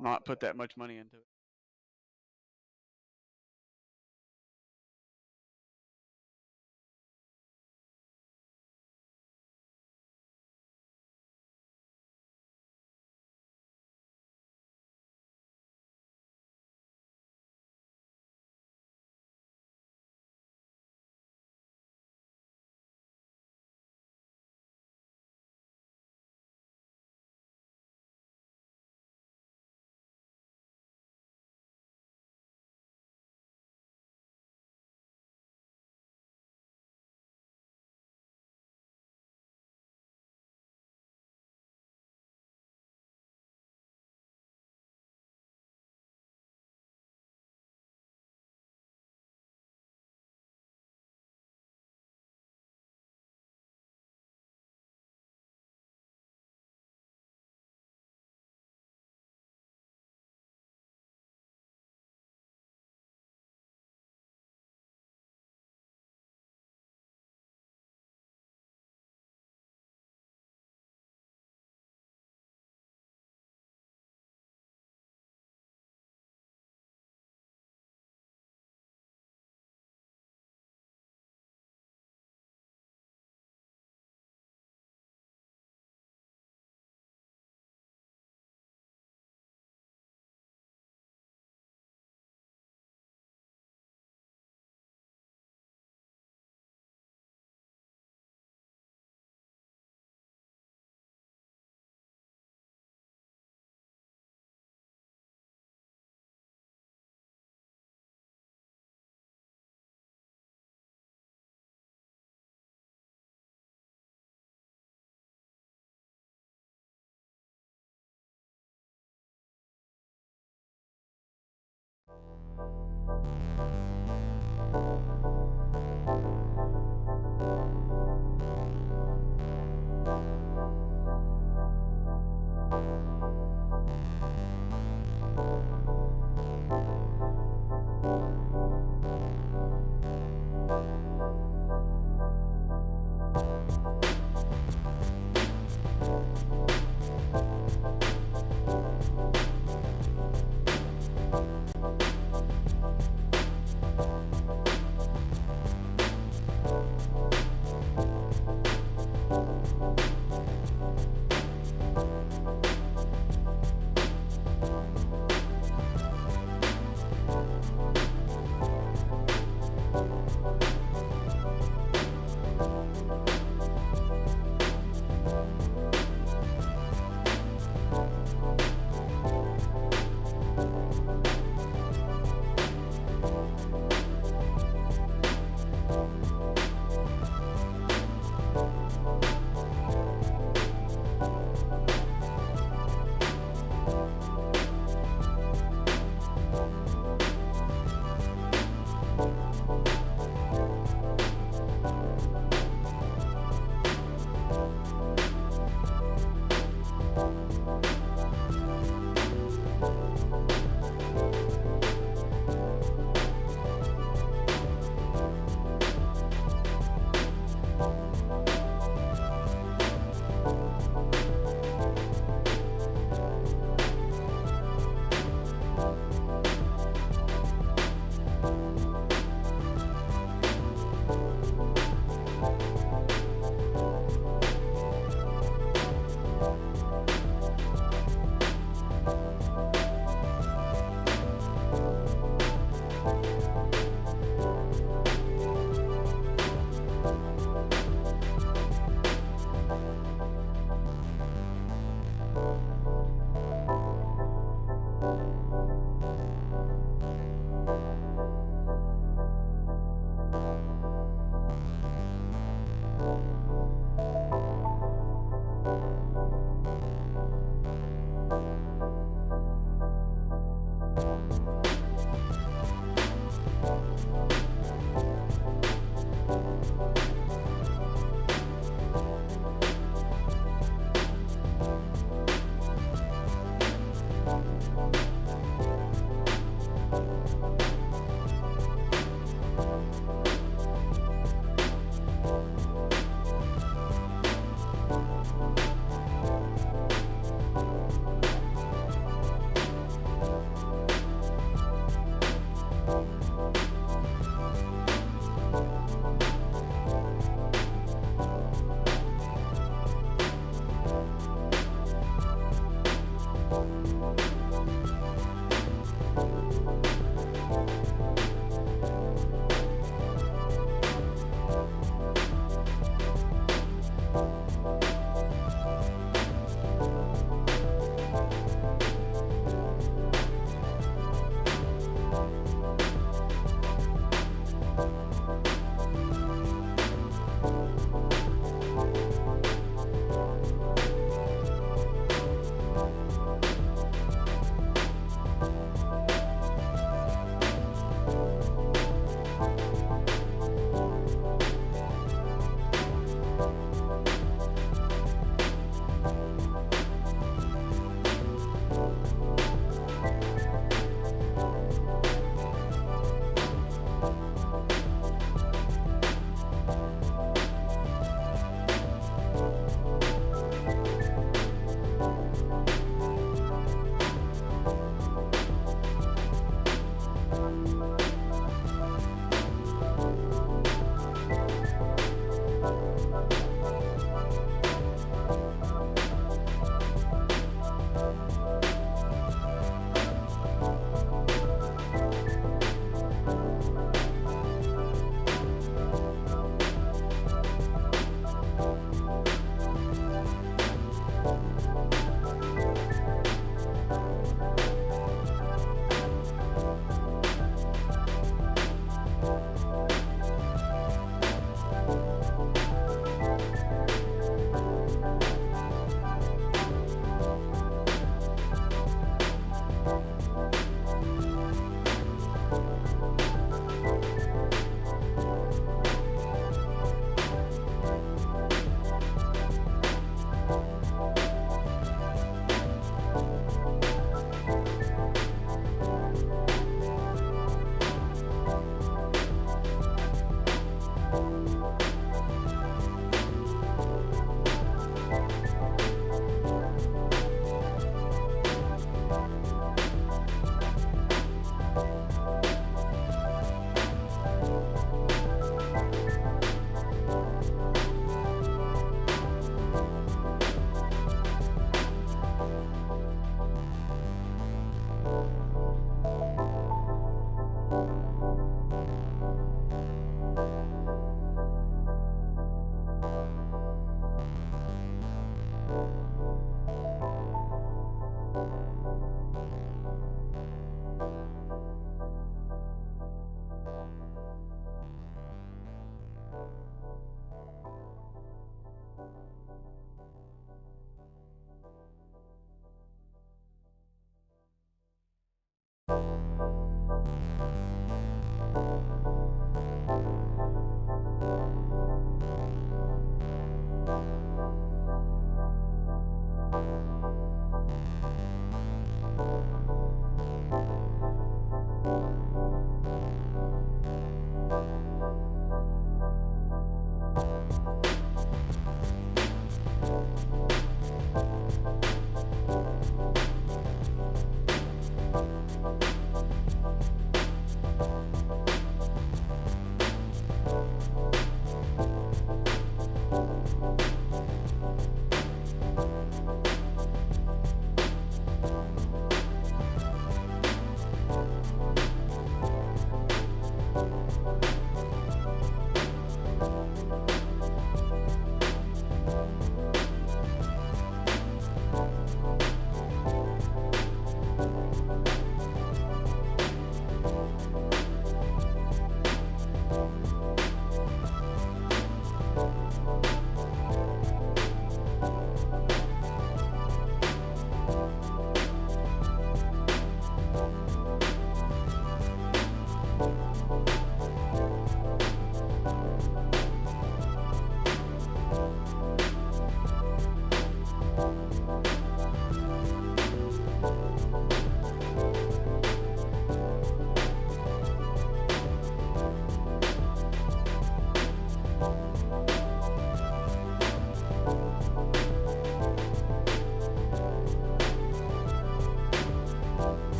not put that much money into it.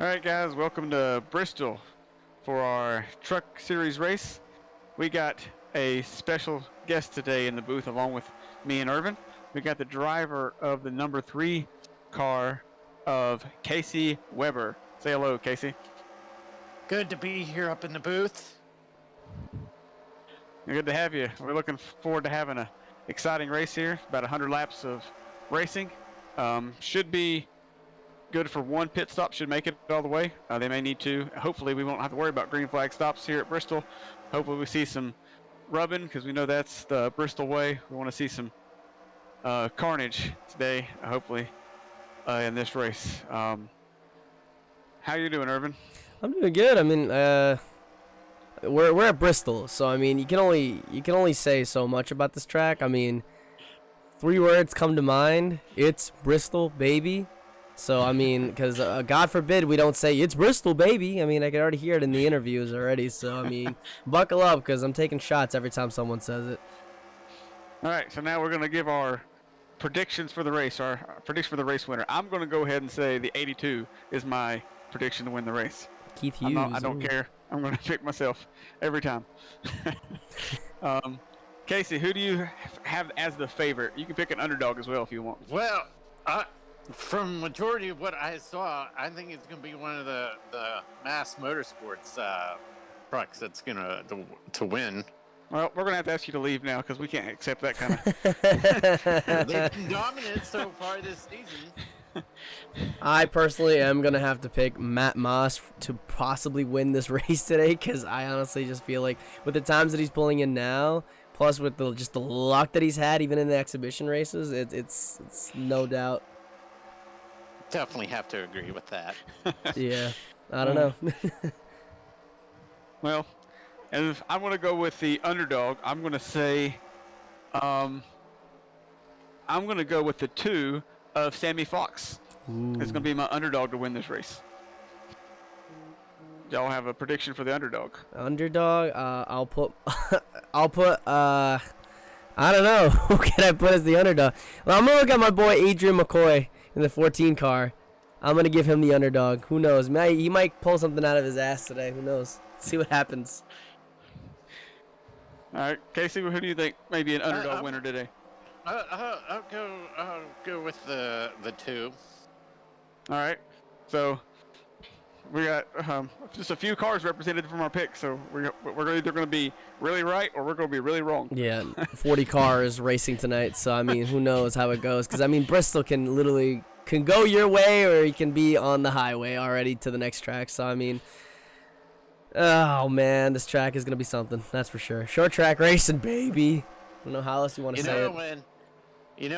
All right, guys, welcome to Bristol for our Truck Series race. We got a special guest today in the booth along with me and Irvin. We got the driver of the number 3 car of Casey Weber. Say hello, Casey. Good to be here up in the booth. Good to have you. We're looking forward to having an exciting race here. About 100 laps of racing. Should be good for one pit stop. Should make it all the way. They may need to. Hopefully we won't have to worry about green flag stops here at Bristol. Hopefully we see some rubbing, because we know that's the Bristol way. We want to see some carnage today, hopefully, in this race. How you doing, Irvin? I'm doing good. I mean, we're at Bristol, so I mean, you can only say so much about this track. I mean, 3 words come to mind. It's Bristol, baby. So I mean, because God forbid we don't say it's Bristol, baby. I mean, I can already hear it in the interviews already. So I mean, buckle up, because I'm taking shots every time someone says it. All right, so now we're going to give our predictions for the race, our prediction for the race winner. I'm going to go ahead and say the 82 is my prediction to win the race. Keith Hughes. I don't care. I'm going to pick myself every time. Casey, who do you have as the favorite? You can pick an underdog as well if you want. Well, from majority of what I saw, I think it's going to be one of the Mass Motorsports trucks that's going to win. Well, we're going to have to ask you to leave now, because we can't accept that kind of... They've been dominant so far this season. I personally am going to have to pick Matt Moss to possibly win this race today, because I honestly just feel like with the times that he's pulling in now, plus with just the luck that he's had even in the exhibition races, it's no doubt. Definitely have to agree with that. Yeah, I don't know. Well, and if I'm going to go with the underdog. I'm going to say, I'm going to go with the 2 of Sammy Fox. Ooh. It's going to be my underdog to win this race. Y'all have a prediction for the underdog? Underdog, I'll put, I don't know. Who can I put as the underdog? Well, I'm going to look at my boy Adrian McCoy in the 14 car. I'm going to give him the underdog. Who knows? He might pull something out of his ass today. Who knows? Let's see what happens. All right, Casey, who do you think may be an underdog winner today? I'll go with the 2. All right, so we got just a few cars represented from our pick, so we're either going to be really right or we're going to be really wrong. Yeah, 40 cars racing tonight, so I mean, who knows how it goes? Because I mean, Bristol can go your way, or you can be on the highway already to the next track. So I mean, oh man, this track is gonna be something. That's for sure. Short track racing, baby. I don't know how else you want to say it.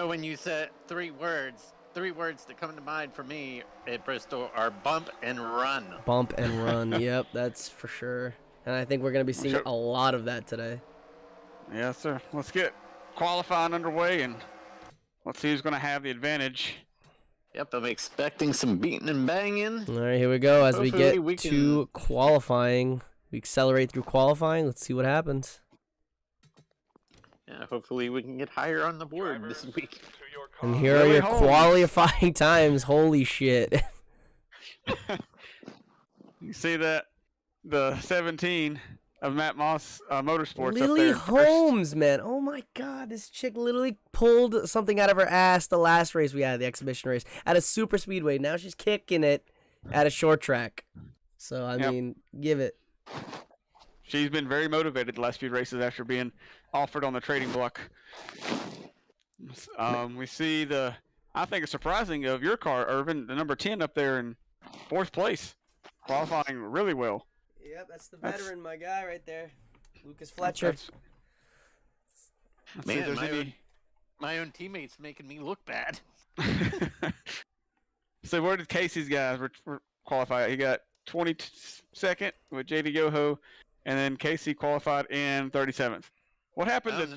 When you said 3 words that come to mind for me at Bristol are bump and run. Bump and run. Yep, that's for sure. And I think we're gonna be seeing a lot of that today. Yes, sir. Let's get qualifying underway and let's see who's gonna have the advantage. Yep, I'm expecting some beating and banging. All right, here we go. As Hopefully we get to qualifying, we accelerate through qualifying. Let's see what happens. Yeah, hopefully we can get higher on the board this week. And here are your qualifying times. Holy shit. You see that? The 17 of Matt Moss Motorsports Lily up there. Holmes, man. Oh my god, this chick literally pulled something out of her ass the last race we had, the exhibition race, at a super speedway. Now she's kicking it at a short track. So, I mean, give it. She's been very motivated the last few races after being offered on the trading block. We see I think it's surprising of your car, Irvin, the number 10 up there in 4th place, qualifying really well. Yep, that's the veteran, my guy right there, Lucas Fletcher. Man, my own teammates making me look bad. So where did Casey's guys qualify? He got 22nd with JD Yoho, and then Casey qualified in 37th. What happened at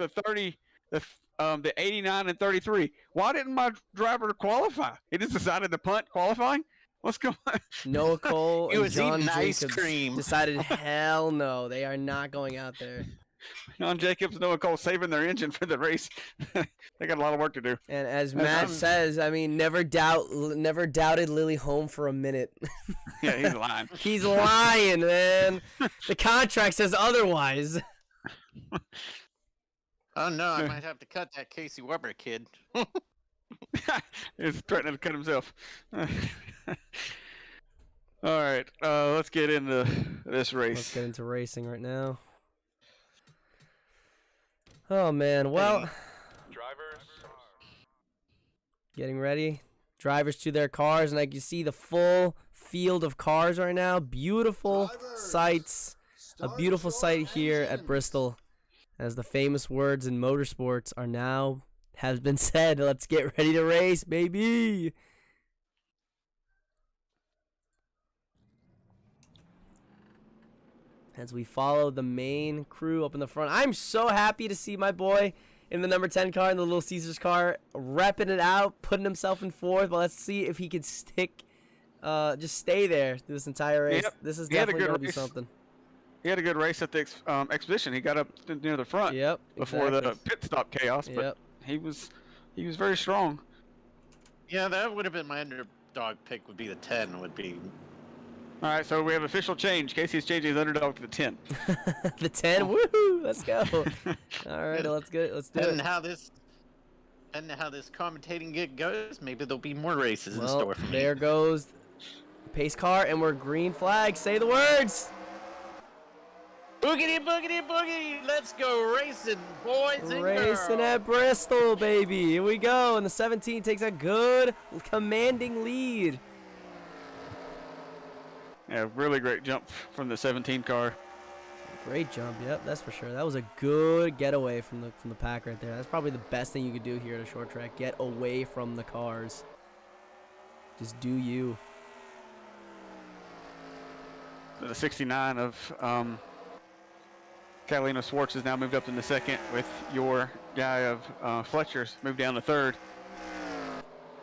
the 89 and 33? Why didn't my driver qualify? He just decided to punt qualifying? What's going on? Noah Cole and John eating ice Jacobs cream. decided, hell no, they are not going out there. John Jacobs and Noah Cole saving their engine for the race. They got a lot of work to do. And as Matt says, I mean, never doubted Lily Holm for a minute. Yeah, he's lying. He's lying, man. The contract says otherwise. Oh no, I might have to cut that Casey Weber kid. He's threatening to cut himself. All right, let's get into this race. Let's get into racing right now. Oh man, well, Drivers. getting ready. Drivers to their cars, and like you see the full field of cars right now. Beautiful sights. A beautiful sight here at Bristol, as the famous words in motorsports has been said. Let's get ready to race, baby. As we follow the main crew up in the front. I'm so happy to see my boy in the number 10 car, in the Little Caesars car, repping it out, putting himself in 4th. But let's see if he can just stay there through this entire race. Yep. This is He had a definitely good going to be race. something. He had a good race at the exhibition. He got up near the front Yep. before exactly. the pit stop chaos, but Yep. he was very strong. Yeah, that would have been my underdog pick. Would be the 10. Would be. All right, so we have official change. Casey's changing his underdog to the 10. The 10. Woohoo! Let's go. All right, let's do And it. how this commentating gig goes, maybe there'll be more races in Well, store for me. there goes the pace car, and we're green flag. Say the words. Boogity, boogity, boogie. Let's go racing, boys and Racing girls. at Bristol, baby. Here we go. And the 17 takes a good, commanding lead. Yeah, really great jump from the 17 car. Great jump. Yep, that's for sure. That was a good getaway from the pack right there. That's probably the best thing you could do here at a short track. Get away from the cars. Just do you. So the 69 of Catalina Schwartz has now moved up in the second, with your guy of Fletcher's moved down to third.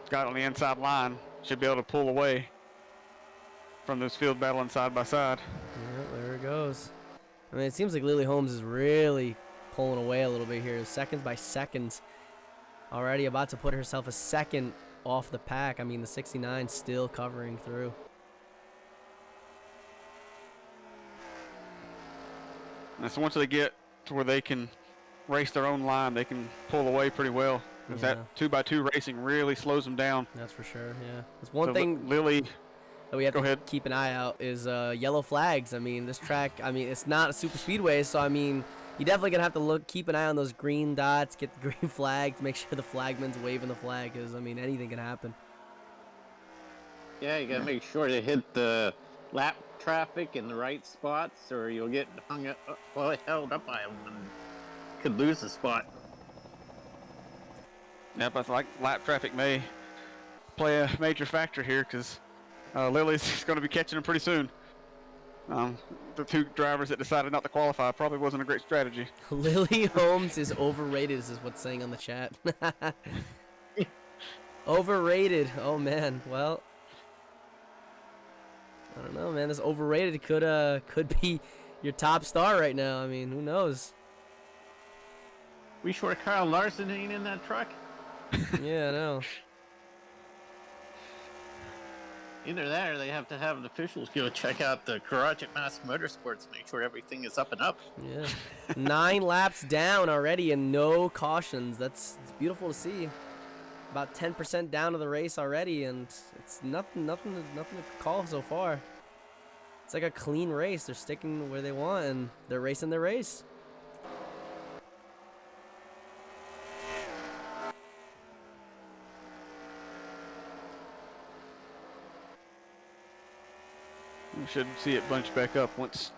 Got on the inside line. Should be able to pull away from those field battling side by side. Yeah, there it goes. I mean, it seems like Lily Holmes is really pulling away a little bit here. Seconds by seconds. Already about to put herself a second off the pack. I mean, the 69 still covering through. And so once they get to where they can race their own line, they can pull away pretty well. Because that 2x2 racing really slows them down. That's for sure, yeah. That's one So thing Lily, that we have go to ahead. keep an eye out is yellow flags. I mean, this track, I mean, it's not a super speedway, so I mean, you definitely gonna have to keep an eye on those green dots, get the green flag to make sure the flagman's waving the flag, because I mean, anything can happen. Yeah, you gotta make sure to hit the lap traffic in the right spots, or you'll get held up by them and could lose the spot. Yep, I think lap traffic may play a major factor here, because Lily's going to be catching them pretty soon. The two drivers that decided not to qualify probably wasn't a great strategy. Lily Holmes is overrated, is what's saying on the chat. Overrated. Oh man. Well, I don't know, man. This overrated could be your top star right now. I mean, who knows? We sure Kyle Larson ain't in that truck? Yeah, I know. Either that, or they have to have the officials go check out the garage at Mass Motorsports, make sure everything is up and up. Yeah. 9 laps down already and no cautions. It's beautiful to see. About 10% down to the race already, and it's nothing to call so far. It's like a clean race. They're sticking where they want, and they're racing their race. We should see it bunch back up once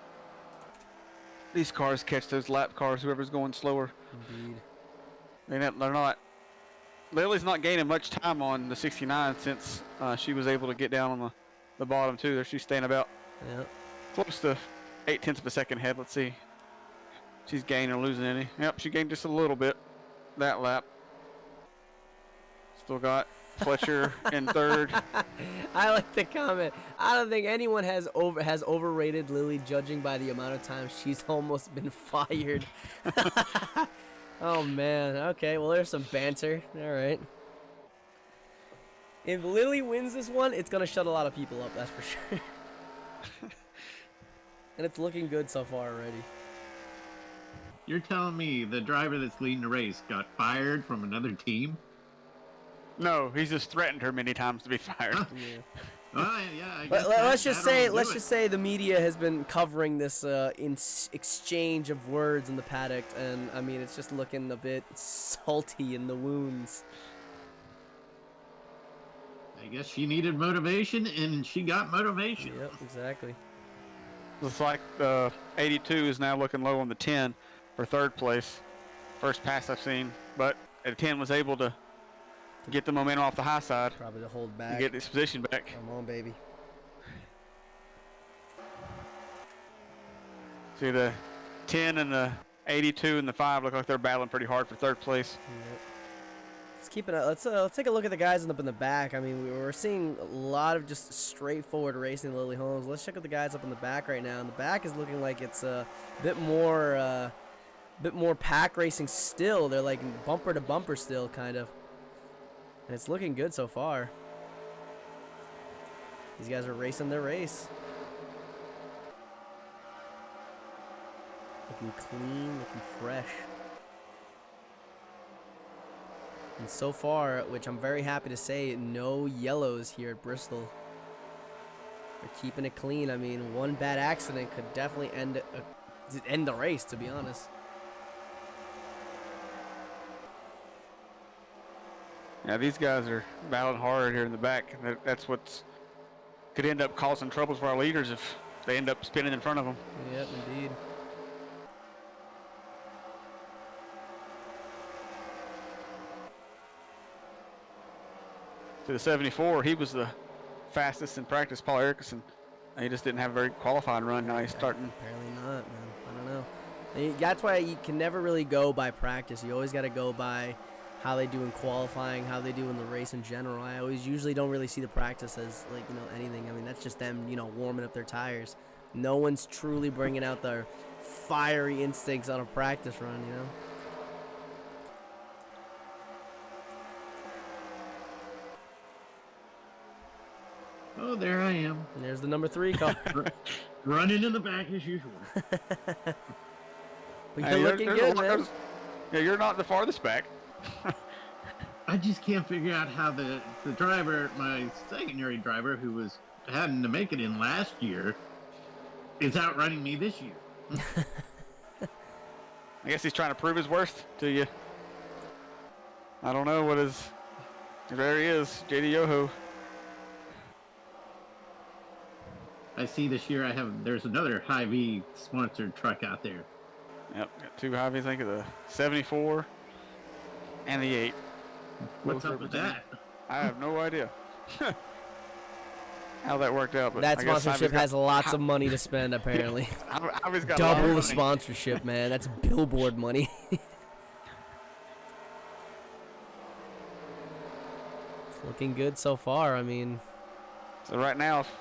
these cars catch those lap cars, whoever's going slower. Indeed. They're not. Lily's not gaining much time on the 69 since she was able to get down on the bottom too. There, she's staying about close to 0.8 of a second ahead. Let's see. She's gaining or losing any. Yep, she gained just a little bit that lap. Still got Fletcher in third. I like the comment. I don't think anyone has overrated Lily, judging by the amount of time she's almost been fired. Oh man. Okay, well there's some banter. All right. If Lily wins this one, it's gonna shut a lot of people up. That's for sure. And it's looking good so far already. You're telling me the driver that's leading the race got fired from another team? No, he's just threatened her many times to be fired. Yeah. Yeah, I guess Let's just say the media has been covering this exchange of words in the paddock, and I mean it's just looking a bit salty in the wounds. I guess she needed motivation, and she got motivation. Yep, exactly. Looks like the 82 is now looking low on the 10 for third place. First pass I've seen, but the 10 was able to get the momentum off the high side. Probably to hold back. And get this position back. Come on, baby. See, the 10 and the 82 and the 5 look like they're battling pretty hard for third place. Yep. Let's keep it. Let's take a look at the guys up in the back. I mean, we're seeing a lot of just straightforward racing in Lily Holmes. Let's check out the guys up in the back right now. And the back is looking like it's a bit more pack racing still. They're like bumper to bumper still, kind of. And it's looking good so far. These guys are racing their race. Looking clean, looking fresh. And so far, which I'm very happy to say, no yellows here at Bristol. They're keeping it clean. I mean, one bad accident could definitely end end the race, to be honest. Yeah, these guys are battling hard here in the back. That's what's could end up causing troubles for our leaders if they end up spinning in front of them. Yep, indeed. To the 74, he was the fastest in practice, Paul Erickson. He just didn't have a very qualifying run. Now he's starting. Apparently not, man. I don't know. That's why you can never really go by practice. You always got to go by how they do in qualifying, how they do in the race in general. I always usually don't really see the practice as, like, you know, anything. I mean, that's just them, you know, warming up their tires. No one's truly bringing out their fiery instincts on a practice run, you know? Oh, there I am. And there's the number 3 car. Running in the back as usual. But you're Hey, looking good, man. Yeah, you're not the farthest back. I just can't figure out how the driver, my secondary driver, who was having to make it in last year, is outrunning me this year. I guess he's trying to prove his worth to you. I don't know what his. There he is, JD Yoho. I see this year there's another Hy-Vee sponsored truck out there. Yep, got 2 Hy-Vees, I think, of the 74 and the 8. What's Both up with representing. that? I have no idea how that worked out. But That I guess sponsorship Hy-Vee's has lots of money to spend, apparently. Hy-Vee's got a lot of Double the money. sponsorship, man. That's billboard money. It's looking good so far. I mean, So right now, if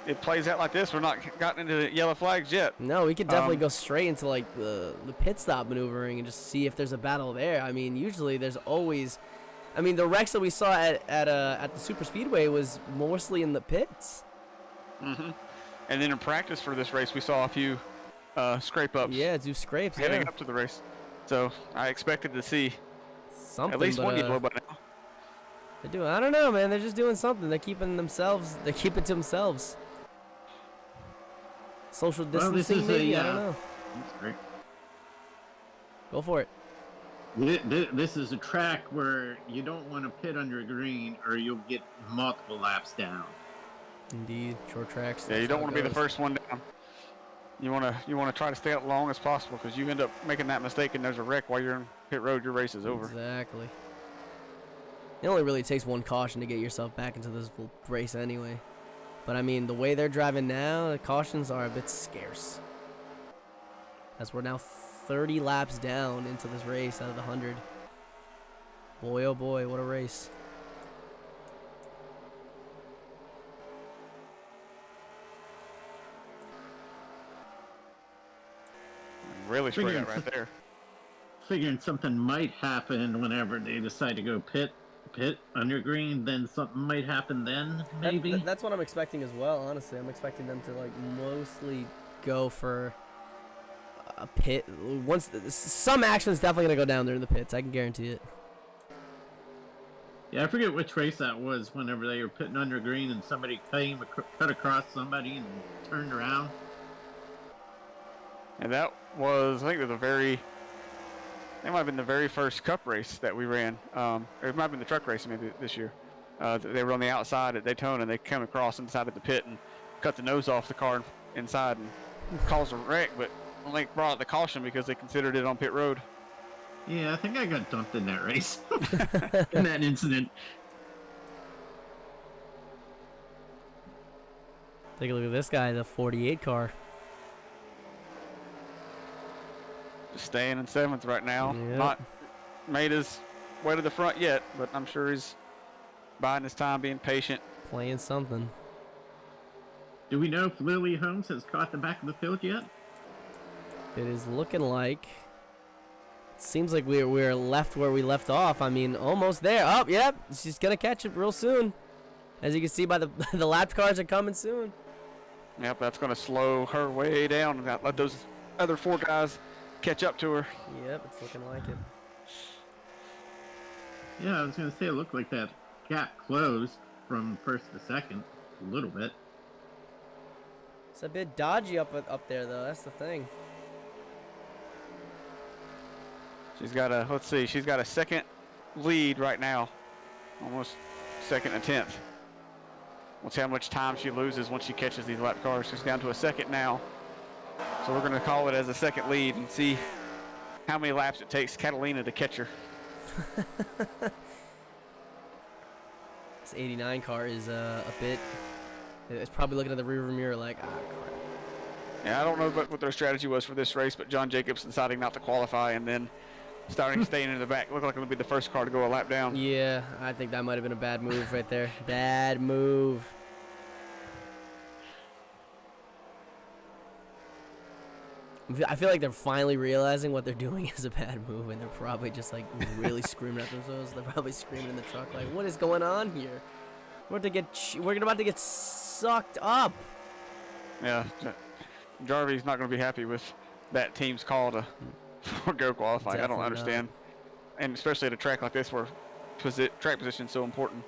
it plays out like this, we're not gotten into the yellow flags yet. no, we could definitely go straight into like the pit stop maneuvering and just see if there's a battle there. I mean, usually there's always. I mean, the wrecks that we saw at the super speedway was mostly in the pits. Mm-hmm. And then in practice for this race, we saw a few scrape ups. Yeah, do scrapes. Heading Yeah. up to the race. So I expected to see Something. at least but, one get blow by now. They're doing. I don't know, man. They're just doing something. They're keeping themselves. They're keeping to themselves. Social Well, this distancing, is maybe. I a, don't know. That's great. Go for it. This is a track where you don't want to pit under green or you'll get multiple laps down. Indeed, short tracks. Yeah, you that's don't how want it to be the goes. first one down. You want to try to stay out long as possible because you end up making that mistake and there's a wreck while you're in pit road. Your race is over. Exactly. It only really takes one caution to get yourself back into this race anyway. But I mean, the way they're driving now, the cautions are a bit scarce. As we're now 30 laps down into this race out of the 100. Boy, oh boy, what a race. Really spread out right there. Figuring something might happen whenever they decide to go pit under green, then something might happen then, maybe. That's what I'm expecting as well, honestly. I'm expecting them to like mostly go for a pit. Some action's definitely going to go down there in the pits. I can guarantee it. Yeah, I forget which race that was whenever they were pitting under green and somebody cut across somebody and turned around. And that was, I think, that might have been the very first Cup race that we ran. Or it might have been the truck race maybe this year. They were on the outside at Daytona, and they came across inside of the pit and cut the nose off the car inside and caused a wreck, but only brought the caution because they considered it on pit road. Yeah, I think I got dumped in that race. In that incident. Take a look at this guy, the 48 car. Just staying in 7th right now. Yep. Not made his way to the front yet, but I'm sure he's biding his time, being patient. Playing something. Do we know if Lily Holmes has caught the back of the field yet? It is looking like. It seems like we're left where we left off. I mean, almost there. Oh, yep. She's going to catch it real soon. As you can see by the the lap cars are coming soon. Yep, that's going to slow her way down and let those other 4 guys catch up to her. Yep, it's looking like it. Yeah, I was going to say it looked like that gap closed from first to second a little bit. It's a bit dodgy up there, though. That's the thing. She's got a, let's see, she's got a second lead right now. Almost second and 10th. We'll see how much time she loses once she catches these lap cars. She's down to a second now. So we're going to call it as a second lead and see how many laps it takes Catalina to catch her. This 89 car is a bit. It's probably looking at the rearview mirror like, ah, crap. Yeah, I don't know what their strategy was for this race, but John Jacobs deciding not to qualify and then staying in the back. Looked like it would be the first car to go a lap down. Yeah, I think that might have been a bad move right there. Bad move. I feel like they're finally realizing what they're doing is a bad move, and they're probably just like really screaming at themselves. They're probably screaming in the truck like, "What is going on here? We're about to get sucked up." Yeah, Jarvie's not going to be happy with that team's call to go qualify. Definitely I don't understand, and especially at a track like this where track position is so important.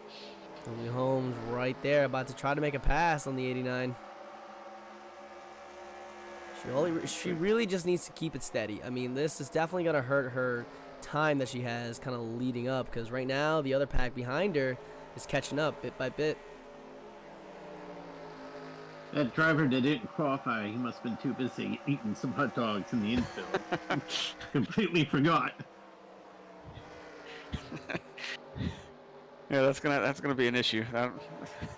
Lily Holmes right there, about to try to make a pass on the 89. She really just needs to keep it steady. I mean, this is definitely going to hurt her time that she has kind of leading up, because right now the other pack behind her is catching up bit by bit. That driver that didn't qualify, he must have been too busy eating some hot dogs in the infield. Completely forgot. Yeah, that's gonna be an issue.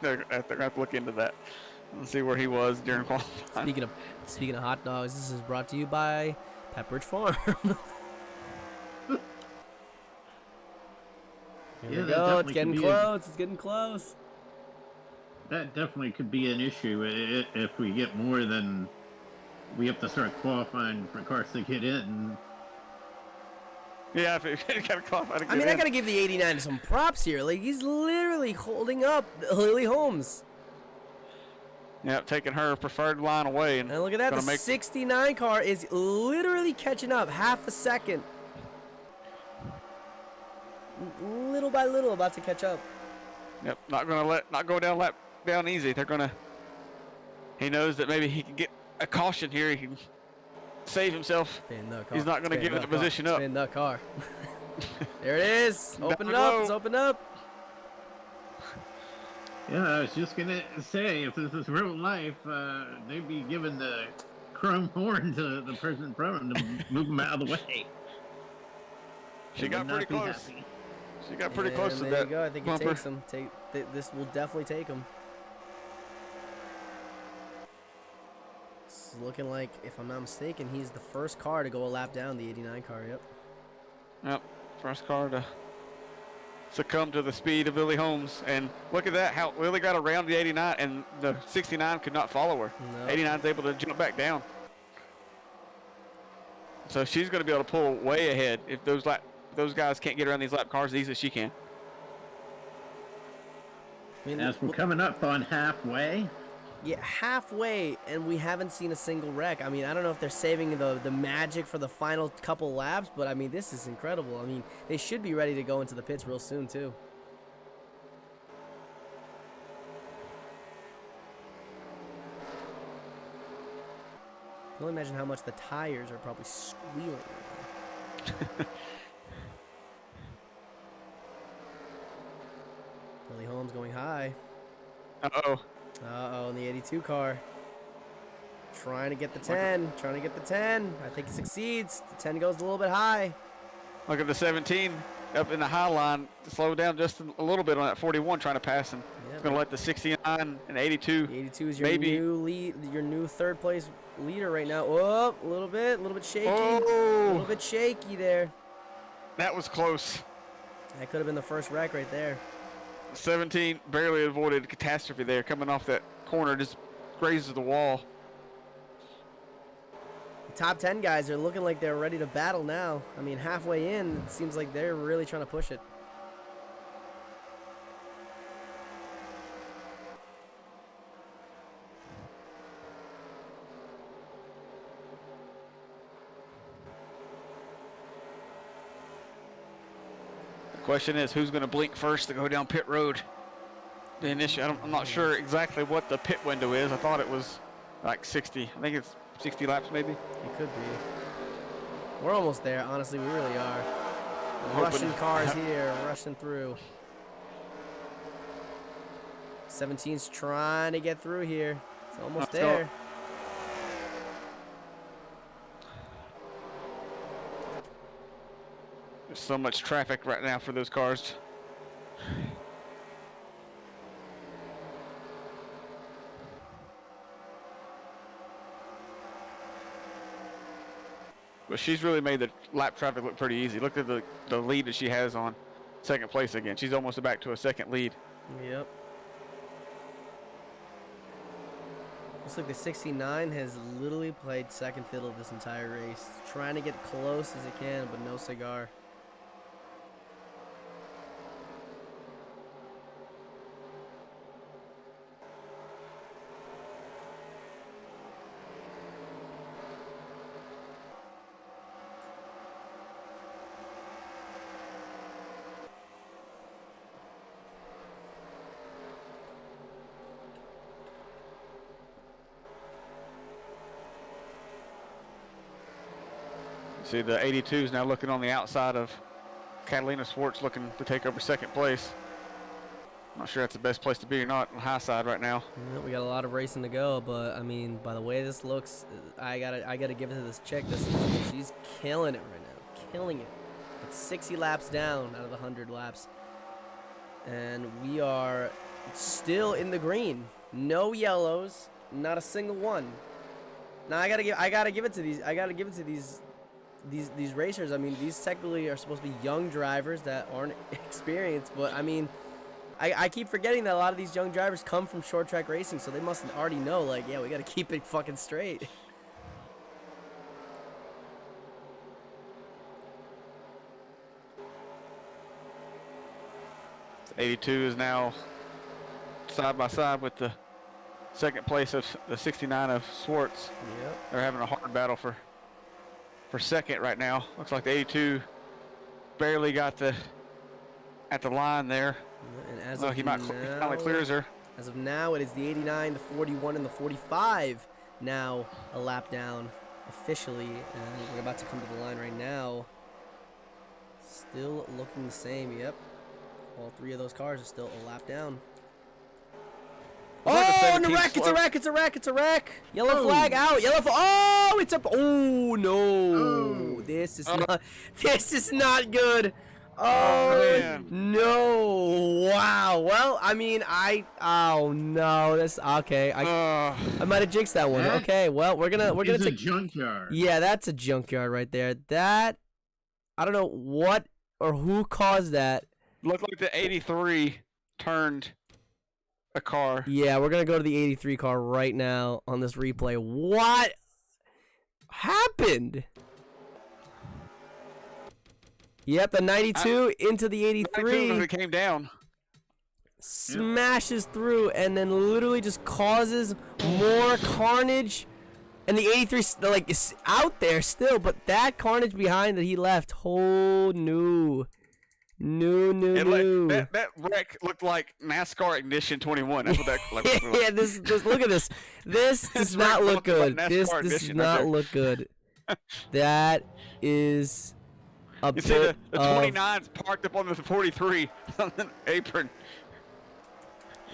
They're gonna have to look into that and see where he was during qualifying. Speaking of hot dogs, this is brought to you by Pepperidge Farm. Here we go. It's getting close. It's getting close. That definitely could be an issue if we get more than we have to start qualifying for cars to get in. Yeah, if you gotta qualify to get in. I mean, I gotta give the 89 some props here. Like, he's literally holding up Lily Holmes. Yep, taking her preferred line away. And look at that, the 69 car is literally catching up half a second. Little by little, about to catch up. Yep, not go down easy. He knows that maybe he can get a caution here. He can save himself. He's not gonna give it the position up. Spin the car. There it is. Open it up. It's opened up. Yeah, I was just gonna say, if this is real life, they'd be giving the chrome horn to the person in front of them to move them out of the way. She got pretty close. Happy. She got pretty close to that. There you go. I think bumper. It takes him. This will definitely take him. It's looking like, if I'm not mistaken, he's the first car to go a lap down the 89 car. Yep. Yep. First car to succumb to the speed of Lily Holmes. And look at that, how Lily got around the 89 and the 69 could not follow her. No. 89's able to jump back down. So she's going to be able to pull way ahead if those guys can't get around these lap cars as easy as she can. I mean, as we're coming up on halfway. Yeah, halfway, and we haven't seen a single wreck. I mean, I don't know if they're saving the magic for the final couple laps, but I mean, this is incredible. I mean, they should be ready to go into the pits real soon, too. I can only imagine how much the tires are probably squealing. Lily Holmes going high. Uh-oh. Uh-oh, in the 82 car. Trying to get the 10. Trying to get the 10. I think he succeeds. The 10 goes a little bit high. Look at the 17 up in the high line. Slow down just a little bit on that 41 trying to pass him. Yep. Going to let the 69 and 82. The 82 is your new lead, your new third place leader right now. Oh, a little bit shaky. Oh. A little bit shaky there. That was close. That could have been the first wreck right there. 17 barely avoided catastrophe there, coming off that corner, just grazes the wall. The top 10 guys are looking like they're ready to battle now. I mean, halfway in, it seems like they're really trying to push it. Question is, who's going to blink first to go down pit road? The initial, I'm not sure exactly what the pit window is. I thought it was like 60. I think it's 60 laps maybe. It could be. We're almost there. Honestly, we really are. Russian cars here, rushing through. 17's trying to get through here. It's almost there. There's so much traffic right now for those cars. But she's really made the lap traffic look pretty easy. Look at the lead that she has on second place again. She's almost back to a second lead. Yep. Looks like the 69 has literally played second fiddle this entire race. Trying to get close as it can, but no cigar. See, the 82 is now looking on the outside of Catalina Swartz, looking to take over second place. Not sure that's the best place to be or not on the high side right now. Yeah, we got a lot of racing to go, but I mean, by the way this looks, I gotta give it to this chick. She's killing it right now, killing it. It's 60 laps down out of the 100 laps, and we are still in the green. No yellows, not a single one. Now I gotta give it to these racers. I mean, these technically are supposed to be young drivers that aren't experienced, but I mean, I keep forgetting that a lot of these young drivers come from short track racing, so they must already know, like, yeah, we got to keep it fucking straight. 82 is now side by side with the second place of the 69 of Swartz. Yep. They're having a hard battle for second right now. Looks like the 82 barely got at the line there. And as he of finally clears her. As of now, it is the 89, the 41, and the 45 now a lap down officially, and we're about to come to the line right now. Still looking the same. Yep. All three of those cars are still a lap down. Oh, and a wreck! It's a wreck! It's a wreck! It's a wreck! Yellow flag out! Yellow flag! Oh, it's up! Oh no! This is not. This is not good. Oh no! Wow. Well, I mean, oh no. That's okay. I might have jinxed that one. Okay. Well, we're gonna take a junkyard. Yeah, that's a junkyard right there. That I don't know what or who caused that. Looked like the 83 turned a car. Yeah, we're gonna go to the 83 car right now on this replay. What happened? Yep, the 92 into the 83. It came down. Smashes through and then literally just causes more carnage. And the 83 like is out there still, but that carnage behind that he left. Oh no. That wreck looked like NASCAR Ignition 21. That's what that looked like. Yeah, this look at this. This does not look good. This does not look good. That is a you see the 29's parked up on the 43 on the apron.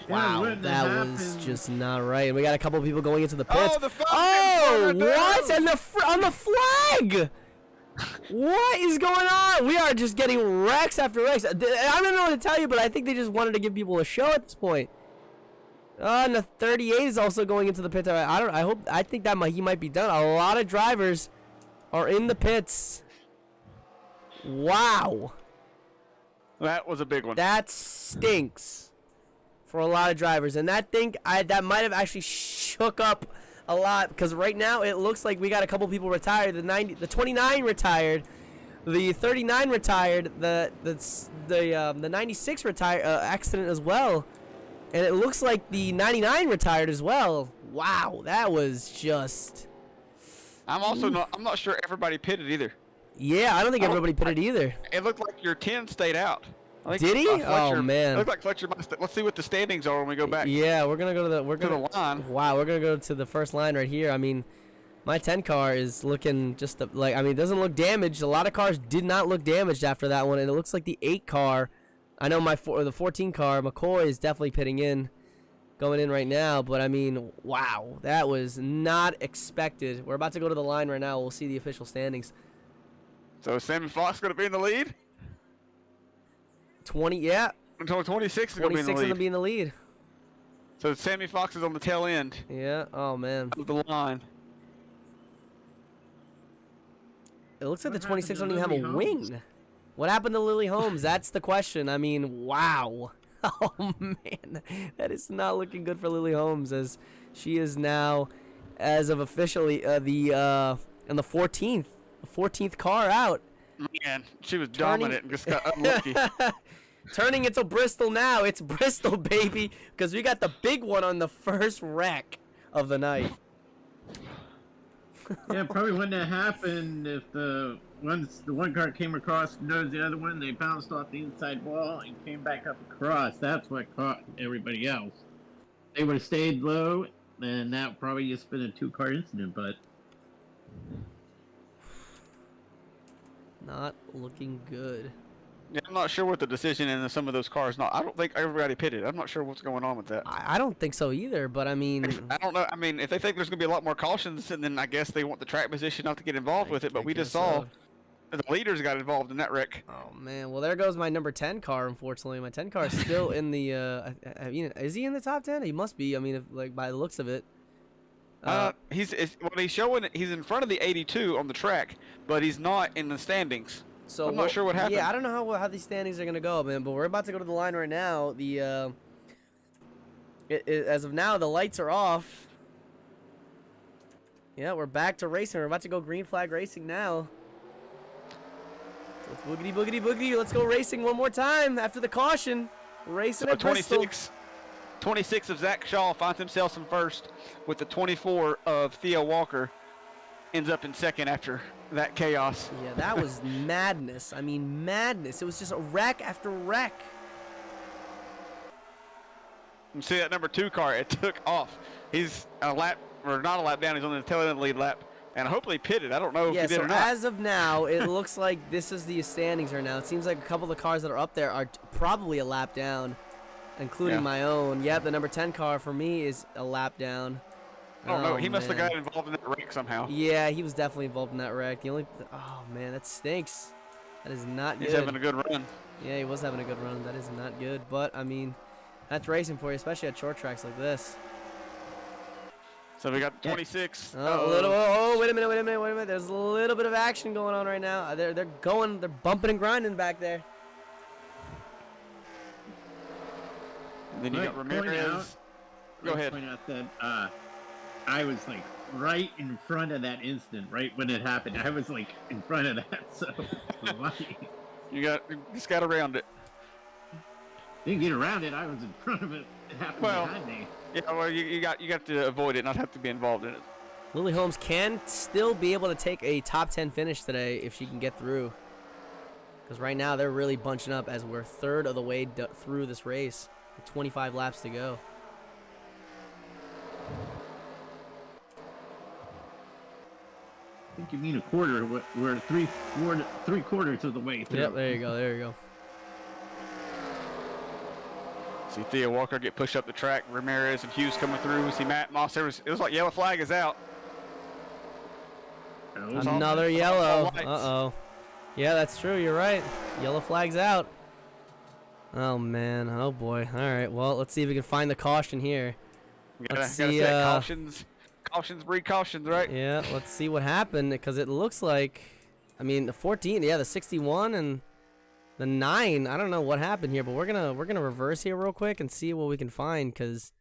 Wow, that was just not right. We got a couple of people going into the pits. Oh, the flag! Oh, what? And on the flag! What is going on? We are just getting wrecks after wrecks. I don't know what to tell you, but I think they just wanted to give people a show at this point. And the 38 is also going into the pits. I think that he might be done. A lot of drivers are in the pits. Wow. That was a big one. That stinks for a lot of drivers, and that might have actually shook up a lot, because right now it looks like we got a couple people retired. The 29 retired, the 39 retired, the 96 retired accident as well, and it looks like the 99 retired as well. Wow, that was just. I'm not sure everybody pitted either. Yeah, I don't think everybody pitted either. It looked like your 10 stayed out. Did he? Oh man! It looked like Fletcher. Let's see what the standings are when we go back. Yeah, we're gonna go to the the line. Wow, we're gonna go to the first line right here. I mean, My 10 car is looking just like, I mean, it doesn't look damaged. A lot of cars did not look damaged after that one, and it looks like the 8 car, I know the 14 car, McCoy is definitely pitting in, going in right now, but I mean, wow, that was not expected. We're about to go to the line right now. We'll see the official standings. So Sammy Fox going to be in the lead? 20, yeah. Until 26 is going to be in the 26 is lead. going to be in the lead. So Sammy Fox is on the tail end Yeah, oh man. of the line. It looks like What the 26 don't happened even to have a Lily Holmes? wing. What happened to Lily Holmes? That's the question. I mean, wow. Oh, man. That is not looking good for Lily Holmes, as she is now, as of officially, in the 14th car out. Man, she was dominant and just got unlucky. Turning into Bristol now. It's Bristol, baby, because we got the big one on the first wreck of the night. Yeah, probably wouldn't have happened if once the one car came across and knows the other one, they bounced off the inside wall and came back up across. That's what caught everybody else. They would have stayed low, and that probably just been a 2-car incident, but Not looking good. Yeah, I'm not sure what the decision in some of those cars. I don't think everybody pitted. I'm not sure what's going on with that. I don't think so either, but I mean... I don't know. I mean, if they think there's going to be a lot more cautions, then I guess they want the track position not to get involved with it. But we just saw the leaders got involved in that wreck. Oh, man. Well, there goes my number 10 car, unfortunately. My 10 car is still in the... I mean, is he in the top 10? He must be. I mean, if, like by the looks of it. He's showing he's in front of the 82 on the track, but he's not in the standings. So I'm not sure what happened. Yeah, I don't know how these standings are gonna go, man. But we're about to go to the line right now. The as of now, the lights are off. Yeah, we're back to racing. We're about to go green flag racing now. So let's boogity boogity boogity. Let's go racing one more time after the caution. Racing So at Bristol. 26 of Zach Shaw finds himself in first, with the 24 of Theo Walker ends up in second after that chaos. Yeah, that was madness. I mean, madness. It was just wreck after wreck. You see that number 2 car? It took off. He's a lap, or not a lap down. He's on the tail end of the lead lap, and hopefully pitted. I don't know if he did or not. As of now, it looks like this is the standings right now. It seems like a couple of the cars that are up there are probably a lap down, including my own. Yeah, the number 10 car for me is a lap down. I don't know. He must have man. got involved in that wreck somehow. Yeah, he was definitely involved in that wreck. Oh man, that stinks. That is not good. He's having a good run. Yeah, he was having a good run. That is not good. But I mean, that's racing for you, especially at short tracks like this. So we got 26. Oh, wait a minute. There's a little bit of action going on right now. They're bumping and grinding back there. And then you got Ramirez. Go ahead. Point out that I was like right in front of that instant, right when it happened. I was like in front of that, so You just got around it. didn't get around it. I was in front of it. It happened behind me. Yeah, well, you got to avoid it, not have to be involved in it. Lily Holmes can still be able to take a top 10 finish today if she can get through. Because right now they're really bunching up as we're third of the way through this race. With 25 laps to go. I think you mean a quarter. We're three quarters of the way through. Yep, there you go. See Theo Walker get pushed up the track. Ramirez and Hughes coming through. See Matt Moss. It was like yellow flag is out. Another yellow. Uh-oh. Yeah, that's true. You're right. Yellow flag's out. Oh, man. Oh, boy. All right. Well, let's see if we can find the caution here. Gotta say, cautions breed cautions, right? Yeah, let's see what happened, because it looks like, I mean, the 14, yeah, the 61 and the 9. I don't know what happened here, but we're gonna reverse here real quick and see what we can find, because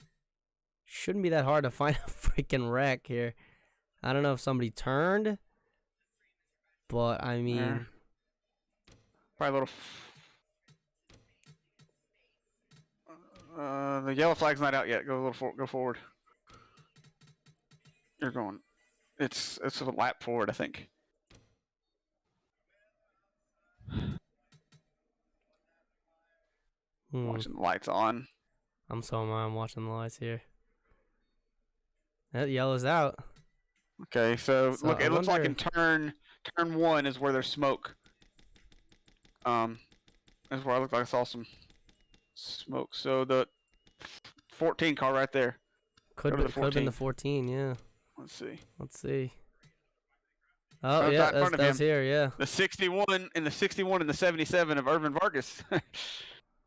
shouldn't be that hard to find a freaking wreck here. I don't know if somebody turned, but I mean, probably a little. The yellow flag's not out yet. Go forward. You're going. It's a lap forward, I think. Watching the lights on. I'm watching the lights here. That yellow's out. Okay, so So look, I it looks like wonder- in turn 1 is where there's smoke. That's where I looked like I saw some smoke. So the 14 car right there. Could Go to be, the could have been the 14. 14. Yeah. Let's see. Let's see. Oh Right yeah, in front of that's him. here. Yeah. The 61 and the 61 and the 77 of Irvin Vargas.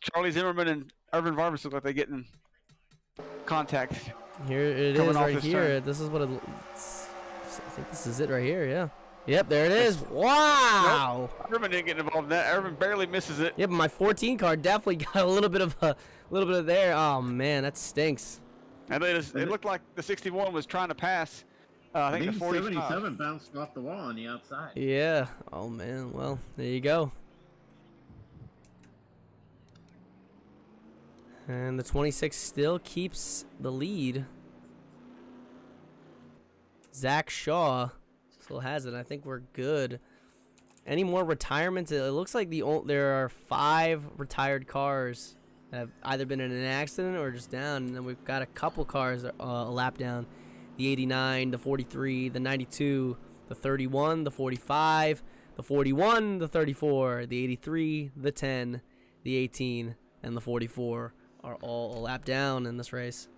Charlie Zimmerman and Irvin Vargas look like they're getting contact. Here it Coming is off right this here. turn. This is what I think this is it right here. Yeah. Yep, there it is. Wow. Nope. Irvin didn't get involved in that. Irvin barely misses it. Yeah, but my 14 car definitely got a little bit of there. Oh man, that stinks. And it looked like the 61 was trying to pass. I think the 45. 77 bounced off the wall on the outside. Yeah. Oh man. Well, there you go. And the 26 still keeps the lead. Zach Shaw still has it. I think we're good. Any more retirements? It looks like there are 5 retired cars that have either been in an accident or just down. And then we've got a couple cars a lap down. The 89, the 43, the 92, the 31, the 45, the 41, the 34, the 83, the 10, the 18, and the 44 are all a lap down in this race.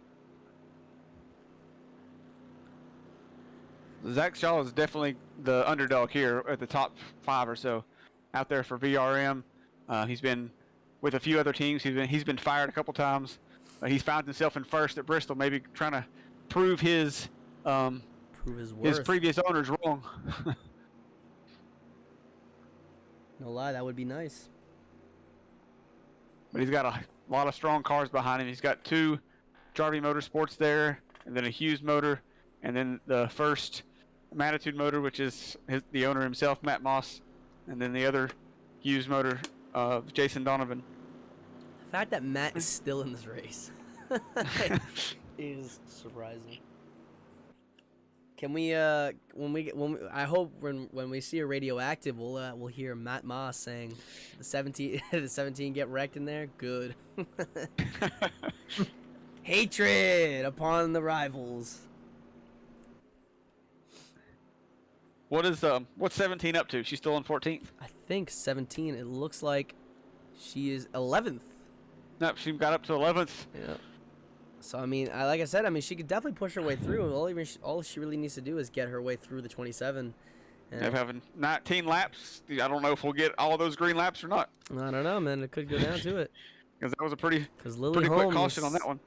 Zach Shaw is definitely the underdog here at the top 5 or so out there for VRM. He's been with a few other teams. He's been fired a couple times. He's found himself in first at Bristol, maybe trying to prove his worth. previous owners wrong. No lie, that would be nice. But he's got a lot of strong cars behind him. He's got 2 Jarvie Motorsports there, and then a Hughes motor, and then the first Magnitude motor, which is the owner himself, Matt Moss, and then the other Hughes motor, Jason Donovan. The fact that Matt is still in this race is surprising. Can we I hope when we see a radioactive, we'll hear Matt Moss saying the 17 get wrecked in there. Good. Hatred upon the rivals. What's 17 up to? She's still in 14th. I think 17. It looks like she is 11th. Nope, she got up to 11th. Yeah. So I mean, like I said, she could definitely push her way through. All she really needs to do is get her way through the 27. And having 19 laps, I don't know if we'll get all those green laps or not. I don't know, man. It could go down to it. Because that was a pretty Lily quick Holmes caution on that one.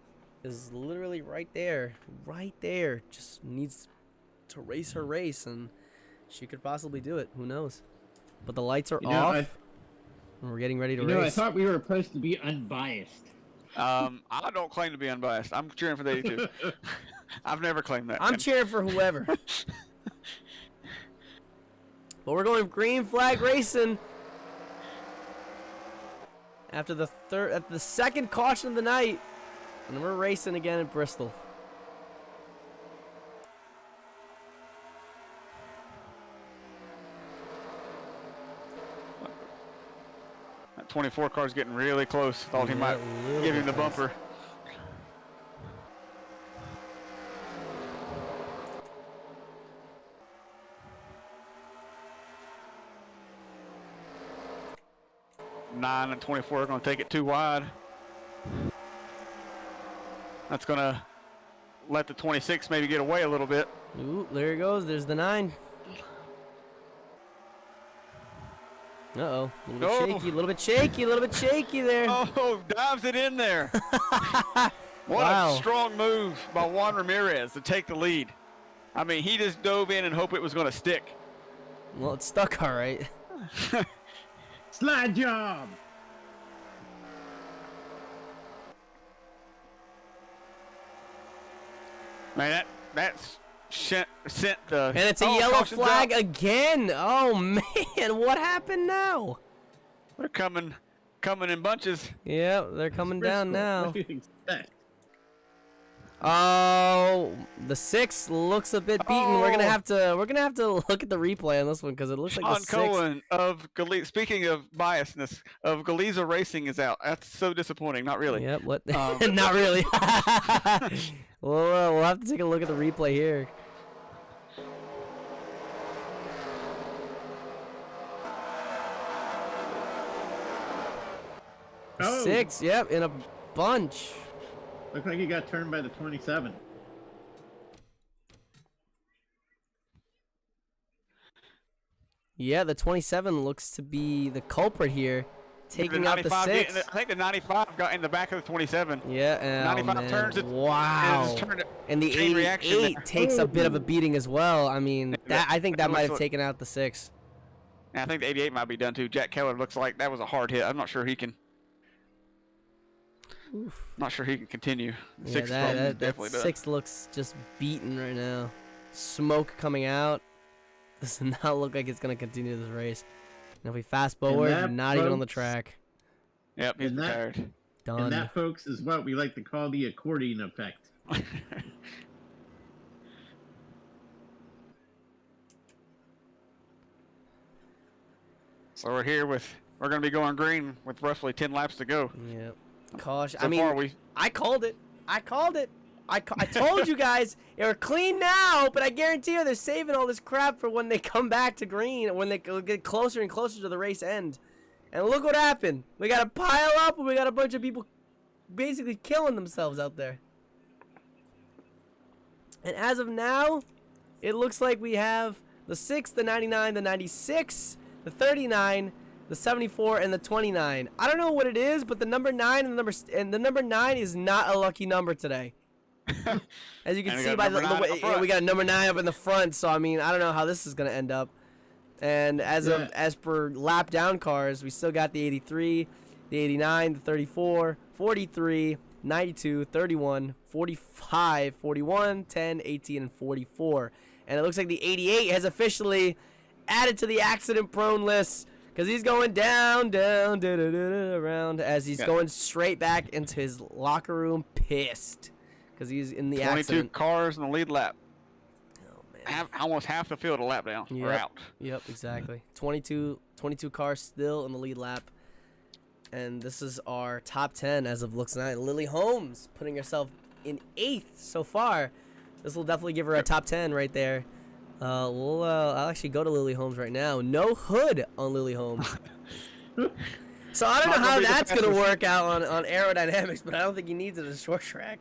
Is literally right there. Right there. Just needs to race her race, and she could possibly do it. Who knows? But the lights are off. And we're getting ready to race. I thought we were supposed to be unbiased. I don't claim to be unbiased. I'm cheering for the 82. I've never claimed that. I'm cheering for whoever. But we're going green flag racing. After the second caution of the night, and we're racing again at Bristol. That 24 car's getting really close. Thought he might give him the bumper. Nine and 24 are going to take it too wide. That's going to let the 26 maybe get away a little bit. Ooh, there it goes. There's the 9. Uh-oh. A little bit shaky there. Oh, dives it in there. What Wow. a strong move by Juan Ramirez to take the lead. I mean, he just dove in and hoped it was going to stick. Well, it's stuck all right. Slide job. Man, that's sent the... And it's a yellow flag again. Oh, man. What happened now? They're coming in bunches. Yeah, they're coming down now. What do you expect? Oh, the 6 looks a bit beaten. We're gonna have to look at the replay on this one because it looks like the 6. Cohen of speaking of biasness, of Galiza Racing is out. That's so disappointing. Not really. Yep. What? Not really. We'll have to take a look at the replay here. Oh. 6, yep, in a bunch. Looks like he got turned by the 27. Yeah, the 27 looks to be the culprit here, taking out the 6. I think the 95 got in the back of the 27. Yeah, 95 man. turns it. Wow. And the chain reaction 88 there. takes a bit of a beating as well. I mean, I think that might have looks taken out the 6. And I think the 88 might be done too. Jack Keller looks like that was a hard hit. I'm not sure he can. Not sure he can continue. Yeah, 6 that definitely done. 6 looks just beaten right now. Smoke coming out. Does not look like it's going to continue this race. And if we fast forward, not even on the track. Yep, he's retired. Done. And that, folks, is what we like to call the accordion effect. So we're here with, we're going to be going green with roughly 10 laps to go. Yep. Caution. So I mean, far I called it. I called it. I told you guys they were clean now, but I guarantee you they're saving all this crap for when they come back to green, when they get closer and closer to the race end. And look what happened. We got a pile up, and we got a bunch of people basically killing themselves out there. And as of now, it looks like we have the 6, the 99, the 96, the 39, the 74, and the 29. I don't know what it is, but the number 9 and the number 9 is not a lucky number today. As you can see by the way, we got a number 9 up in the front. So I mean, I don't know how this is gonna end up. And as per lap down cars, we still got the 83, the 89, the 34, 43, 92, 31, 45, 41, 10, 18, and 44. And it looks like the 88 has officially added to the accident-prone list because he's going down, around as he's going straight back into his locker room, pissed because he's in the accident. 22 cars in the lead lap. Oh man! Almost half the field a lap down. Yep. We're out. Yep, exactly. 22 cars still in the lead lap. And this is our top 10 as of looks tonight. Lily Holmes putting herself in 8th so far. This will definitely give her a top 10 right there. I'll actually go to Lily Holmes right now. No hood on Lily Holmes. So I don't know how that's going to work out on aerodynamics, but I don't think he needs it in a short track.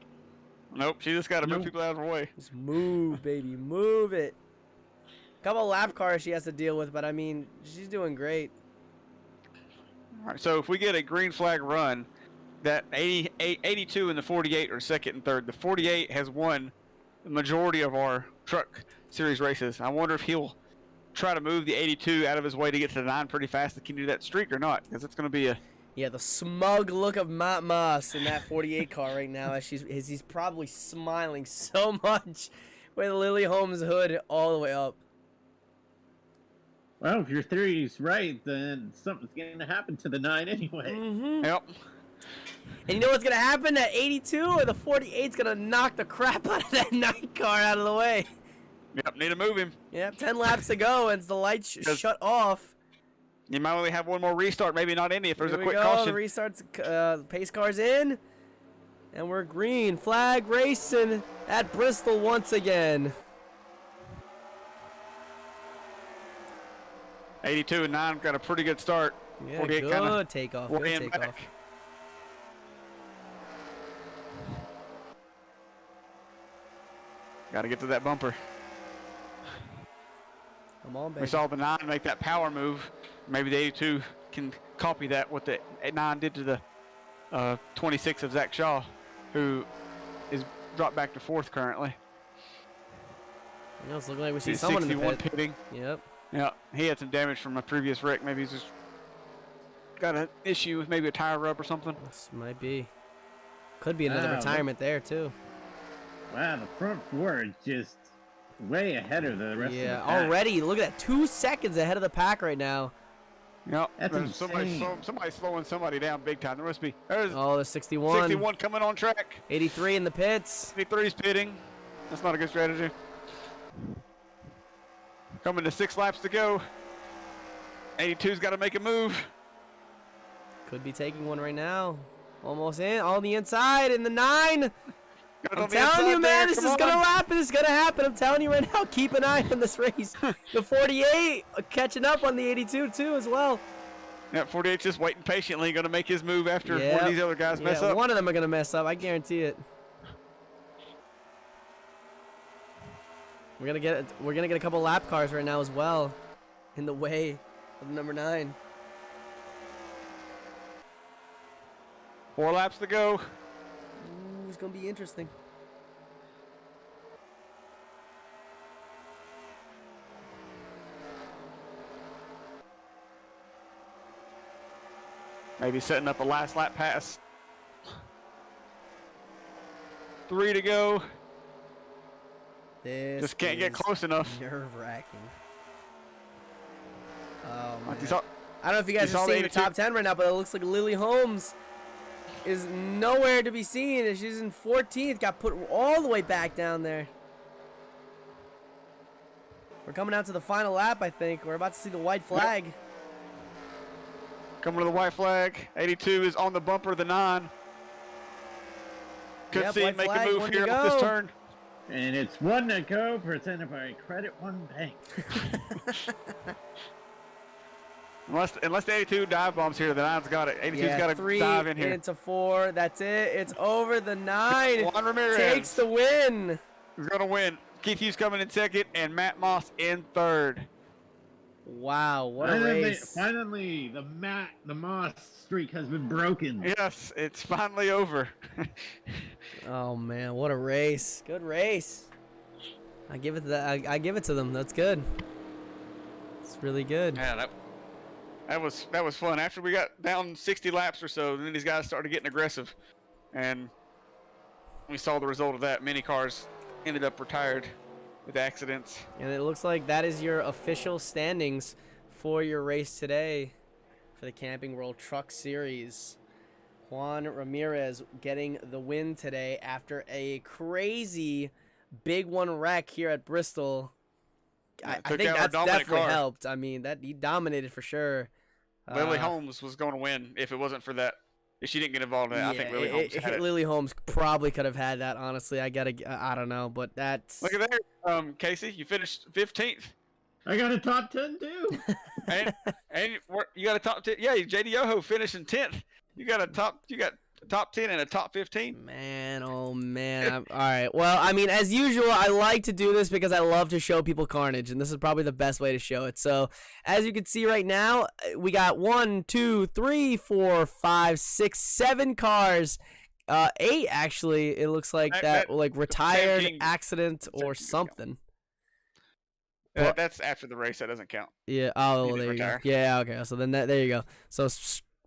Nope, she just got to move people out of her way. Just move, baby. Move it. Couple lap cars she has to deal with, but I mean, she's doing great. All right, so if we get a green flag run, that 82 and the 48 are second and third. The 48 has won the majority of our truck series races. I wonder if he'll try to move the 82 out of his way to get to the 9 pretty fast to continue that streak or not, because it's going to be a... Yeah, the smug look of Matt Moss in that 48 car right now as he's probably smiling so much with Lily Holmes' hood all the way up. Well, if your theory's right, then something's going to happen to the 9 anyway. Mm-hmm. Yep. And you know what's going to happen? That 82 or the 48's going to knock the crap out of that 9 car out of the way. Yep, need to move him. Yep, 10 laps to go and the lights shut off. You might only have one more restart, maybe not any if there's Here a quick we go. caution. The restarts, pace car's in. And we're green. Flag racing at Bristol once again. 82 and 9 got a pretty good start. Yeah, 48 good takeoff. Good ran takeoff. back. Got to get to that bumper. Come on, baby. We saw the 9 make that power move. Maybe the 82 can copy that, what the 9 did to the 26 of Zach Shaw, who is dropped back to 4th currently. You know, it's looking like we see He's someone in the 61 pit. pitting. Yep. Yeah, he had some damage from a previous wreck. Maybe he's just got an issue with maybe a tire rub or something. This might be. Could be another Wow, retirement there, too. Wow, the front four is just way ahead of the rest of the Yeah, pack. already. Look at that. 2 seconds ahead of the pack right now. Yep, That's there's somebody insane. slowing somebody down big time. There must be. There's Oh, there's 61. 61 coming on track. 83 in the pits. 53's pitting. That's not a good strategy. Coming to 6 laps to go. 82's got to make a move. Could be taking one right now. Almost in. On the inside in the 9. I'm telling you, man, this is going to happen. This is going to happen. I'm telling you right now, keep an eye on this race. The 48 catching up on the 82, too, as well. Yeah, 48's just waiting patiently, going to make his move after one Yep. of these other guys mess Yeah, up. one of them are gonna mess up. I guarantee it. We're gonna get a couple lap cars right now as well, in the way of number 9. 4 laps to go. Ooh, it's gonna be interesting. Maybe setting up a last lap pass. 3 to go. This Just can't get close enough. Nerve-wracking. Oh Like man. I don't know if you guys you are saw the seeing the 82? top 10 right now, but it looks like Lily Holmes is nowhere to be seen. She's in 14th, got put all the way back down there. We're coming out to the final lap, I think. We're about to see the white flag. Yep. Coming to the white flag. 82 is on the bumper of the 9. Could Yep, see white him make flag, a move one here to off this go. turn. And it's 1 to go, presented by Credit One Bank. Unless the 82 dive bombs here, the 9's got it. 82's got to 3 dive in here. into 4. That's it. It's over. The 9 Juan Ramirez takes the win. He's going to win. Keith Hughes coming in 2nd, and Matt Moss in 3rd. Wow, what a race. Finally, the Moss streak has been broken. Yes, it's finally over. Oh man, what a race! Good race. I give it to them. That's good. It's really good. Yeah, that was fun. After we got down 60 laps or so, then these guys started getting aggressive, and we saw the result of that. Many cars ended up retired with accidents. And it looks like that is your official standings for your race today for the Camping World Truck Series. Juan Ramirez getting the win today after a crazy big one wreck here at Bristol. I think that's definitely helped. I mean, that he dominated for sure. Lily Holmes was going to win if it wasn't for that. If she didn't get involved in that, I think Lily Holmes had it. Lily Holmes probably could have had that, honestly. I don't know, but that's... Look at there, Casey. You finished 15th. I got a top 10 too. and you got a top 10. Yeah, JD Yoho finishing 10th. You got a top 10 and a top 15. Man, oh man. All right. Well, I mean, as usual, I like to do this because I love to show people carnage, and this is probably the best way to show it. So, as you can see right now, we got 1, 2, 3, 4, 5, 6, 7 cars. 8 actually. It looks like that like retired, accident, or something. That's after the race. That doesn't count. Yeah. Oh, there you go. Yeah. Okay. So then there you go. So.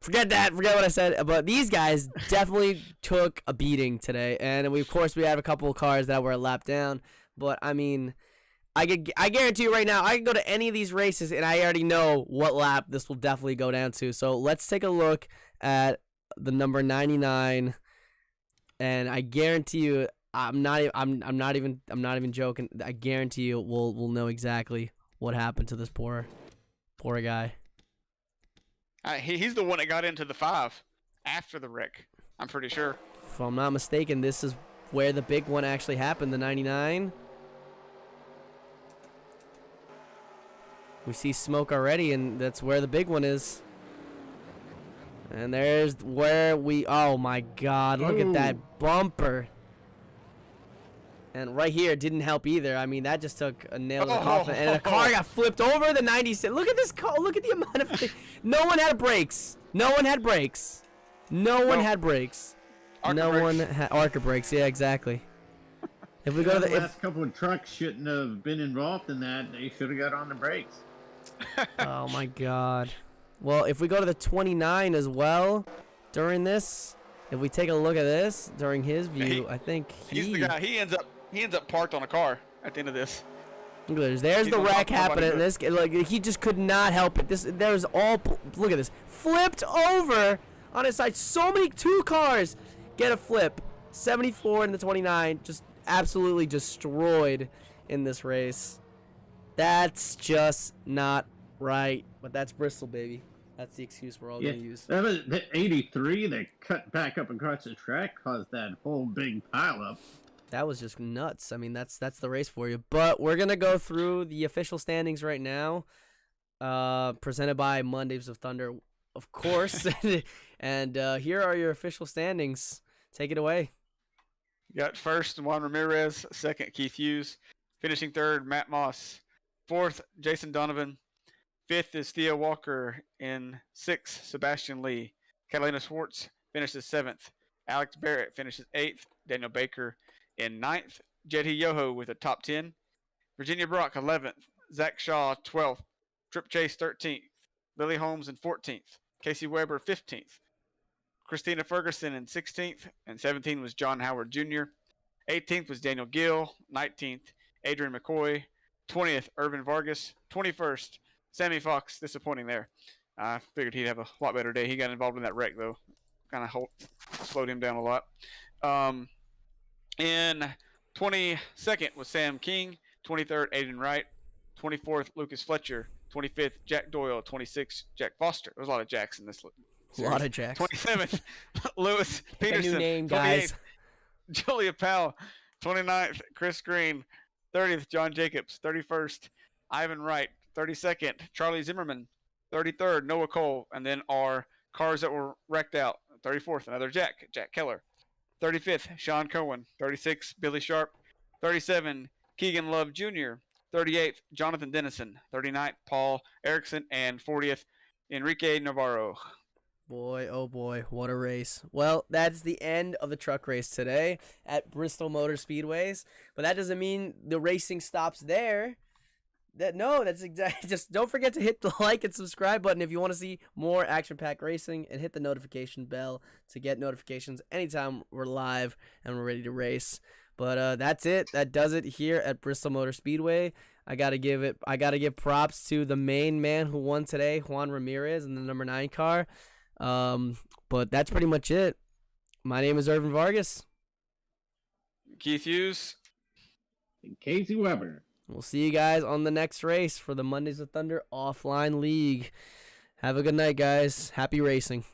Forget that. Forget what I said. But these guys definitely took a beating today, and of course we have a couple of cars that were a lap down. But I mean, I guarantee you right now, I can go to any of these races, and I already know what lap this will definitely go down to. So let's take a look at the number 99, and I guarantee you, I'm not even joking. I guarantee you, we'll know exactly what happened to this poor guy. He's the one that got into the 5 after the wreck, I'm pretty sure. If I'm not mistaken, this is where the big one actually happened, the 99. We see smoke already, and that's where the big one is. And there's where oh my God, look at that bumper. And right here didn't help either. I mean, that just took a nail to the coffin. And the car got flipped over the 96. Look at this car. Look at the amount of... No one had brakes. No one had brakes. No one had brakes. Arca brakes. Yeah, exactly. If we go to the last couple of trucks shouldn't have been involved in that. They should have got on the brakes. Oh my God. Well, if we go to the 29 as well during this, if we take a look at this during his view, I think he's the guy. He ends up parked on a car at the end of this. Look at this. There's the wreck happening. This like he just could not help it. There's all. Look at this. Flipped over on his side. So many 2 cars get a flip. 74 and the 29 just absolutely destroyed in this race. That's just not right. But that's Bristol, baby. That's the excuse we're all gonna use. That was the 83 that cut back up across the track caused that whole big pileup. That was just nuts. I mean, that's the race for you. But we're gonna go through the official standings right now, presented by Mondays of Thunder. of course. And here are your official standings. Take it away. You got first Juan Ramirez, second Keith Hughes, finishing third Matt Moss, fourth Jason Donovan, fifth is Theo Walker, in sixth Sebastian Lee, Catalina Schwartz finishes seventh, Alex Barrett finishes eighth, Daniel Baker in ninth, Jedhi Yoho with a top 10, Virginia Brock 11th, Zach Shaw 12th, Trip Chase 13th, Lily Holmes in 14th, Casey Weber 15th, Christina Ferguson in 16th, and 17th was John Howard Jr. 18th was Daniel Gill, 19th Adrian McCoy, 20th Irvin Vargas, 21st Sammy Fox. Disappointing there. I figured he'd have a lot better day. He got involved in that wreck though, kind of slowed him down a lot. In 22nd was Sam King, 23rd Aiden Wright, 24th Lucas Fletcher, 25th Jack Doyle, 26th Jack Foster. There's a lot of Jacks in this series. A lot of Jacks. 27th Lewis Pick Peterson, a new name, 28th guys. Julia Powell, 29th Chris Green, 30th John Jacobs, 31st Ivan Wright, 32nd Charlie Zimmerman, 33rd Noah Cole, and then our cars that were wrecked out. 34th another Jack Keller, 35th Sean Cohen, 36th Billy Sharp, 37 Keegan Love Jr., 38th Jonathan Dennison, 39th Paul Erickson, and 40th Enrique Navarro. Boy, oh boy, what a race. Well, that's the end of the truck race today at Bristol Motor Speedways. But that doesn't mean the racing stops there. That's exactly. Just don't forget to hit the like and subscribe button if you want to see more action-packed racing, and hit the notification bell to get notifications anytime we're live and we're ready to race. But that's it. That does it here at Bristol Motor Speedway. I gotta give props to the main man who won today, Juan Ramirez, in the number 9 car. But that's pretty much it. My name is Irvin Vargas. Keith Hughes. And Casey Weber. We'll see you guys on the next race for the Mondays of Thunder Offline League. Have a good night, guys. Happy racing.